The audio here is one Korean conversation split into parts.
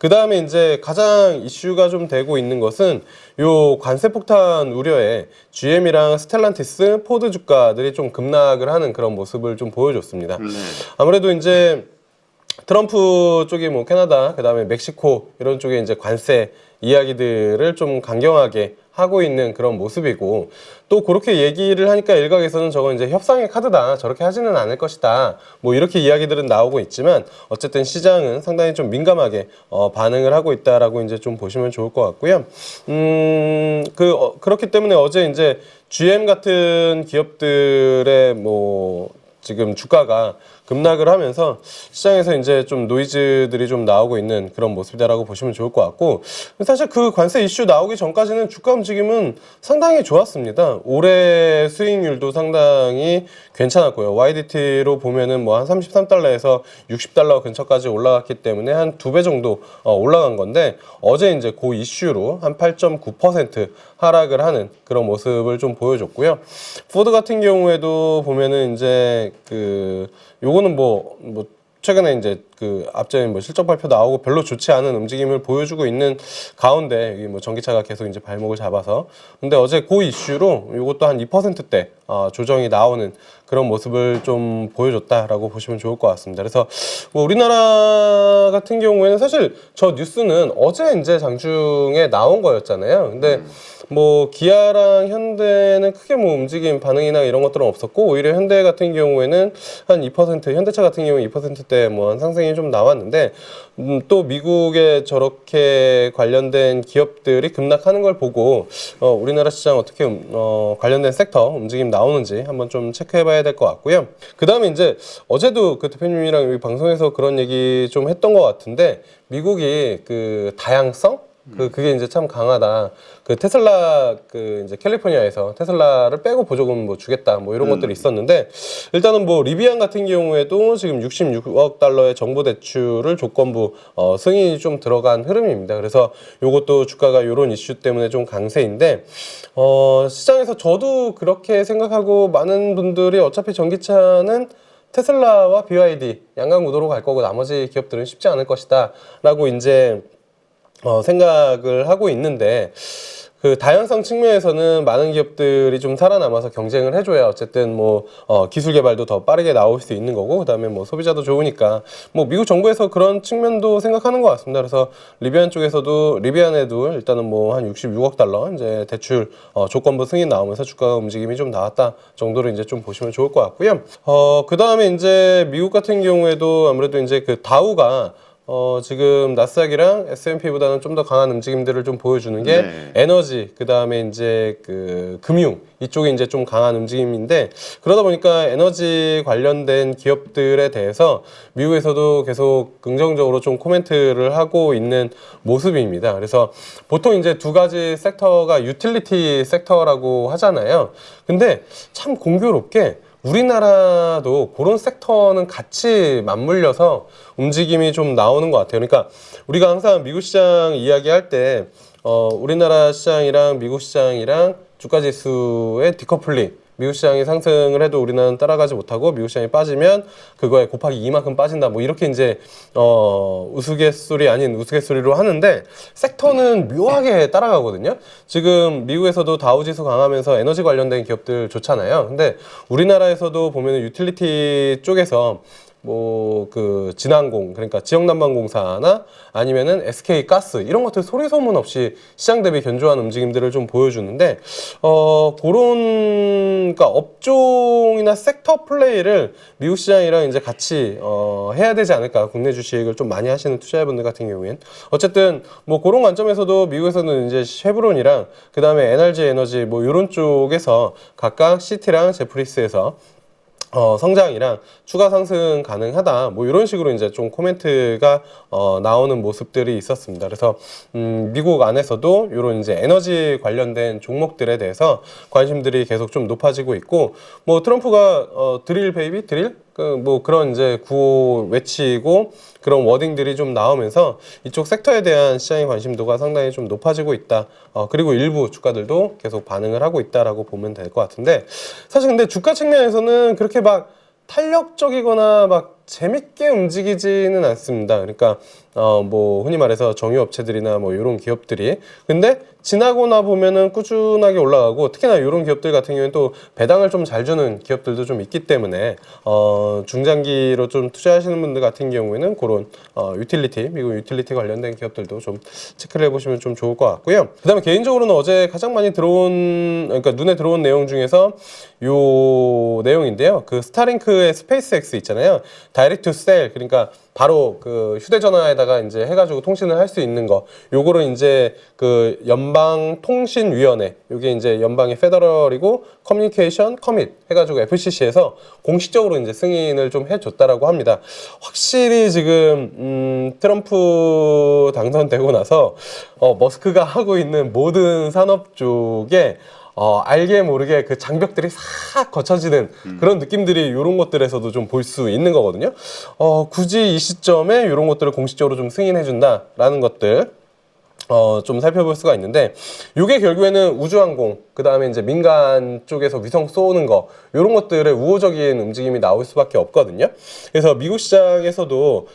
그 다음에 이제 가장 이슈가 좀 되고 있는 것은 요 관세 폭탄 우려에 GM이랑 스텔란티스, 포드 주가들이 좀 급락을 하는 그런 모습을 좀 보여줬습니다. 아무래도 이제 트럼프 쪽이 뭐 캐나다, 그 다음에 멕시코 이런 쪽에 이제 관세 이야기들을 좀 강경하게 하고 있는 그런 모습이고, 또 그렇게 얘기를 하니까 일각에서는 저건 이제 협상의 카드다, 저렇게 하지는 않을 것이다, 뭐 이렇게 이야기들은 나오고 있지만 어쨌든 시장은 상당히 좀 민감하게 반응을 하고 있다라고 이제 좀 보시면 좋을 것 같고요. 그렇기 때문에 어제 이제 GM 같은 기업들의 뭐 지금 주가가 급락을 하면서 시장에서 이제 좀 노이즈들이 좀 나오고 있는 그런 모습이다라고 보시면 좋을 것 같고, 사실 그 관세 이슈 나오기 전까지는 주가 움직임은 상당히 좋았습니다. 올해 수익률도 상당히 괜찮았고요. YDT로 보면은 뭐 한 33달러에서 60달러 근처까지 올라갔기 때문에 한 2배 정도 올라간 건데, 어제 이제 그 이슈로 한 8.9% 하락을 하는 그런 모습을 좀 보여줬고요. 포드 같은 경우에도 보면은 이제 요거는 뭐 최근에 이제 앞전에 뭐 실적 발표 나오고 별로 좋지 않은 움직임을 보여주고 있는 가운데, 여기 뭐 전기차가 계속 이제 발목을 잡아서, 근데 어제 그 이슈로 요것도 한 2%대 조정이 나오는 그런 모습을 좀 보여줬다라고 보시면 좋을 것 같습니다. 그래서 뭐 우리나라 같은 경우에는 사실 저 뉴스는 어제 이제 장중에 나온 거였잖아요. 근데 뭐 기아랑 현대는 크게 뭐 움직임 반응이나 이런 것들은 없었고, 오히려 현대 같은 경우에는 한 2%, 현대차 같은 경우에 2%대 뭐 한 상승이 좀 나왔는데, 또 미국에 저렇게 관련된 기업들이 급락하는 걸 보고 우리나라 시장 어떻게 관련된 섹터 움직임 나오는지 한번 좀 체크해봐야 될 것 같고요. 그 다음에 이제 어제도 그 대표님이랑 여기 방송에서 그런 얘기 좀 했던 것 같은데, 미국이 그 다양성? 그게 이제 참 강하다. 그 테슬라 이제 캘리포니아에서 테슬라를 빼고 보조금 뭐 주겠다, 뭐 이런 것들이 있었는데, 일단은 뭐 리비안 같은 경우에도 지금 66억 달러의 정부 대출을 조건부 승인이 좀 들어간 흐름입니다. 그래서 요것도 주가가 요런 이슈 때문에 좀 강세인데, 시장에서 저도 그렇게 생각하고, 많은 분들이 어차피 전기차는 테슬라와 BYD 양강구도로 갈 거고 나머지 기업들은 쉽지 않을 것이다 라고 이제 생각을 하고 있는데, 그 다양성 측면에서는 많은 기업들이 좀 살아남아서 경쟁을 해줘야 어쨌든 뭐 기술 개발도 더 빠르게 나올 수 있는 거고, 그 다음에 뭐 소비자도 좋으니까 뭐 미국 정부에서 그런 측면도 생각하는 것 같습니다. 그래서 리비안에도 일단은 뭐 한 66억 달러 이제 대출 조건부 승인 나오면서 주가 움직임이 좀 나왔다 정도로 이제 좀 보시면 좋을 것 같고요. 그 다음에 이제 미국 같은 경우에도 아무래도 이제 그 다우가 지금 나스닥이랑 S&P보다는 좀 더 강한 움직임들을 좀 보여주는 게 에너지, 그 다음에 이제 금융 이쪽이 이제 좀 강한 움직임인데, 그러다 보니까 에너지 관련된 기업들에 대해서 미국에서도 계속 긍정적으로 좀 코멘트를 하고 있는 모습입니다. 그래서 보통 이제 두 가지 섹터가 유틸리티 섹터라고 하잖아요. 근데 참 공교롭게 우리나라도 그런 섹터는 같이 맞물려서 움직임이 좀 나오는 것 같아요. 그러니까 우리가 항상 미국 시장 이야기할 때 우리나라 시장이랑 미국 시장이랑 주가지수의 디커플링, 미국 시장이 상승을 해도 우리나라는 따라가지 못하고 미국 시장이 빠지면 그거에 곱하기 2만큼 빠진다, 뭐 이렇게 이제 우스갯소리 아닌 우스갯소리로 하는데, 섹터는 묘하게 따라가거든요. 지금 미국에서도 다우지수 강하면서 에너지 관련된 기업들 좋잖아요. 근데 우리나라에서도 보면 유틸리티 쪽에서 뭐 진항공, 그러니까 지역난방공사나 아니면은 SK가스 이런 것들 소리 소문 없이 시장 대비 견조한 움직임들을 좀 보여주는데, 그러니까 업종이나 섹터 플레이를 미국 시장이랑 이제 같이 해야 되지 않을까. 국내 주식을 좀 많이 하시는 투자자분들 같은 경우엔 어쨌든 뭐 그런 관점에서도 미국에서는 이제 쉐브론이랑 그 다음에 NRG 에너지 뭐 이런 쪽에서 각각 시티랑 제프리스에서 성장이랑 추가 상승 가능하다, 뭐 이런 식으로 이제 좀 코멘트가 나오는 모습들이 있었습니다. 그래서 미국 안에서도 이런 이제 에너지 관련된 종목들에 대해서 관심들이 계속 좀 높아지고 있고, 뭐 트럼프가 드릴 베이비 드릴 뭐 그런 이제 구호 외치고 그런 워딩들이 좀 나오면서 이쪽 섹터에 대한 시장의 관심도가 상당히 좀 높아지고 있다. 그리고 일부 주가들도 계속 반응을 하고 있다라고 보면 될 것 같은데, 사실 근데 주가 측면에서는 그렇게 막 탄력적이거나 막 재밌게 움직이지는 않습니다. 그러니까 뭐 흔히 말해서 정유업체들이나 뭐 이런 기업들이 근데 지나고나 보면은 꾸준하게 올라가고 특히나 이런 기업들 같은 경우에는 또 배당을 좀 잘 주는 기업들도 좀 있기 때문에 중장기로 좀 투자하시는 분들 같은 경우에는 그런 유틸리티 미국 유틸리티 관련된 기업들도 좀 체크를 해보시면 좀 좋을 것 같고요. 그다음에 개인적으로는 어제 가장 많이 그러니까 눈에 들어온 내용 중에서 요 내용인데요. 그 스타링크의 스페이스X 있잖아요. 다이렉트 투 셀 그러니까 바로 그 휴대전화에다가 이제 해가지고 통신을 할 수 있는 거. 요거를 이제 그 연방통신위원회, 요게 이제 연방의 페더럴이고 커뮤니케이션 커밋 해가지고 FCC에서 공식적으로 이제 승인을 좀 해줬다라고 합니다. 확실히 지금 트럼프 당선되고 나서 머스크가 하고 있는 모든 산업 쪽에 알게 모르게 그 장벽들이 싹 거쳐지는 그런 느낌들이 이런 것들에서도 좀 볼 수 있는 거거든요. 굳이 이 시점에 이런 것들을 공식적으로 좀 승인해준다라는 것들 좀 살펴볼 수가 있는데 이게 결국에는 우주항공 그 다음에 이제 민간 쪽에서 위성 쏘는 거 이런 것들의 우호적인 움직임이 나올 수밖에 없거든요. 그래서 미국 시장에서도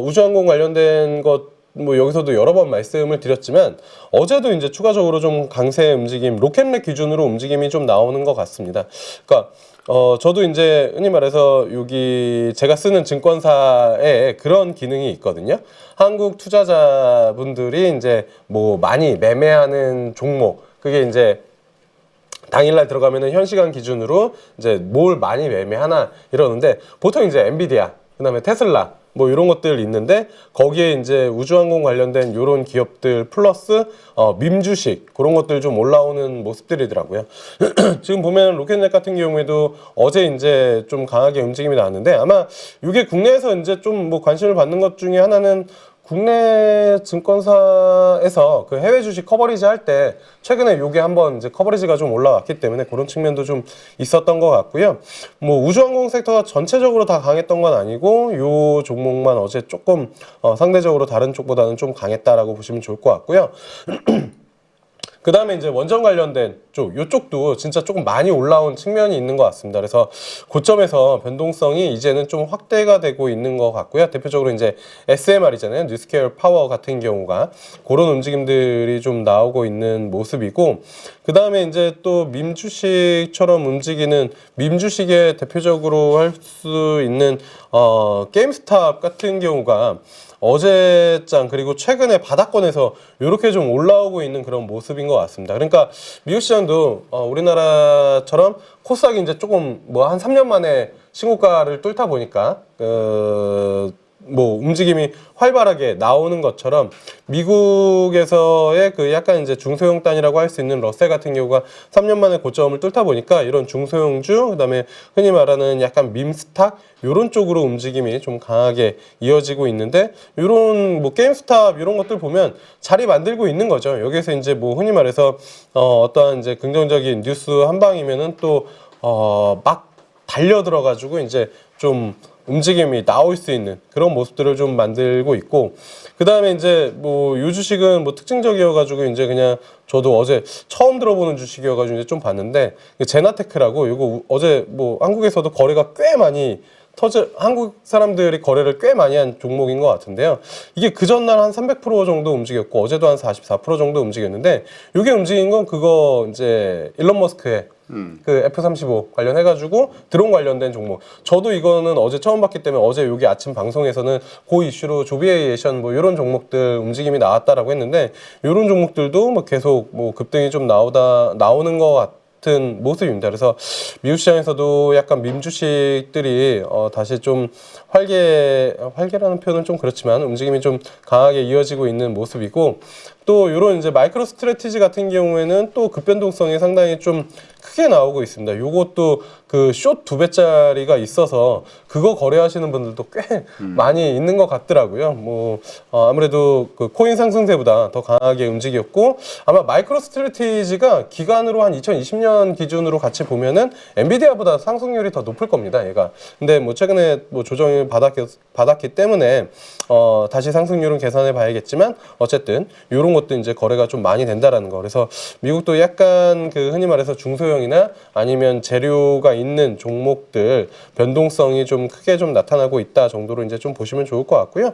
우주항공 관련된 것 뭐 여기서도 여러 번 말씀을 드렸지만 어제도 이제 추가적으로 좀 강세 움직임, 로켓랩 기준으로 움직임이 좀 나오는 것 같습니다. 그러니까 저도 이제 흔히 말해서 여기 제가 쓰는 증권사에 그런 기능이 있거든요. 한국 투자자분들이 이제 뭐 많이 매매하는 종목, 그게 이제 당일날 들어가면은 현 시간 기준으로 이제 뭘 많이 매매하나 이러는데 보통 이제 엔비디아, 그다음에 테슬라 뭐 이런 것들 있는데 거기에 이제 우주항공 관련된 이런 기업들 플러스 밈주식 그런 것들 좀 올라오는 모습들이더라고요. 지금 보면 로켓넷 같은 경우에도 어제 이제 좀 강하게 움직임이 나왔는데 아마 이게 국내에서 이제 좀 뭐 관심을 받는 것 중에 하나는 국내 증권사에서 그 해외 주식 커버리지 할 때 최근에 요게 한번 이제 커버리지가 좀 올라왔기 때문에 그런 측면도 좀 있었던 것 같고요. 뭐 우주항공 섹터가 전체적으로 다 강했던 건 아니고 요 종목만 어제 조금 상대적으로 다른 쪽보다는 좀 강했다라고 보시면 좋을 것 같고요. 그 다음에 이제 원전 관련된 쪽, 요쪽도 진짜 조금 많이 올라온 측면이 있는 것 같습니다. 그래서 고점에서 변동성이 이제는 좀 확대가 되고 있는 것 같고요. 대표적으로 이제 SMR이잖아요. 뉴스케일 파워 같은 경우가 그런 움직임들이 좀 나오고 있는 모습이고, 그 다음에 이제 또 밈주식처럼 움직이는 밈주식의 대표적으로 할 수 있는 게임스탑 같은 경우가 어제장 그리고 최근에 바닥권에서 이렇게 좀 올라오고 있는 그런 모습인 것 같습니다. 그러니까 미국 시장도 우리나라처럼 코스닥이 이제 조금 뭐 한 3년 만에 신고가를 뚫다 보니까 뭐 움직임이 활발하게 나오는 것처럼 미국에서의 그 약간 이제 중소형 단이라고 할 수 있는 러셀 같은 경우가 3년 만에 고점을 뚫다 보니까 이런 중소형주 그다음에 흔히 말하는 약간 밈스탁 이런 쪽으로 움직임이 좀 강하게 이어지고 있는데 이런 뭐 게임스탑 이런 것들 보면 자리 만들고 있는 거죠. 여기서 이제 뭐 흔히 말해서 어떠한 이제 긍정적인 뉴스 한 방이면은 또 막 달려 들어가지고 이제 좀 움직임이 나올 수 있는 그런 모습들을 좀 만들고 있고, 그 다음에 이제 뭐 요 주식은 뭐 특징적이어가지고 이제 그냥 저도 어제 처음 들어보는 주식이어가지고 이제 좀 봤는데 제나테크라고 이거 어제 뭐 한국에서도 거래가 꽤 많이 한국 사람들이 거래를 꽤 많이 한 종목인 것 같은데요. 이게 그 전날 한 300% 정도 움직였고 어제도 한 44% 정도 움직였는데 이게 움직인 건 그거 이제 일론 머스크의 그 F-35 관련해가지고 드론 관련된 종목. 저도 이거는 어제 처음 봤기 때문에 어제 여기 아침 방송에서는 그 이슈로 조비에이션 뭐 이런 종목들 움직임이 나왔다라고 했는데 이런 종목들도 뭐 계속 뭐 급등이 좀 나오는 것 같은 모습입니다. 그래서 미국 시장에서도 약간 밈주식들이 다시 좀 활개라는 표현은 좀 그렇지만 움직임이 좀 강하게 이어지고 있는 모습이고, 또 이런 이제 마이크로 스트래티지 같은 경우에는 또 급변동성이 상당히 좀 크게 나오고 있습니다. 요것도 그 숏 2배짜리가 있어서 그거 거래하시는 분들도 꽤 많이 있는 것 같더라고요. 뭐 아무래도 그 코인 상승세보다 더 강하게 움직였고, 아마 마이크로 스트래티지가 기간으로 한 2020년 기준으로 같이 보면은 엔비디아보다 상승률이 더 높을 겁니다. 얘가. 근데 뭐 최근에 뭐 조정을 받았기 때문에 다시 상승률은 계산해 봐야겠지만 어쨌든 이런 것도 이제 거래가 좀 많이 된다라는 거. 그래서 미국도 약간 그 흔히 말해서 중소형이나 아니면 재료가 있는 종목들 변동성이 좀 크게 좀 나타나고 있다 정도로 이제 좀 보시면 좋을 것 같고요.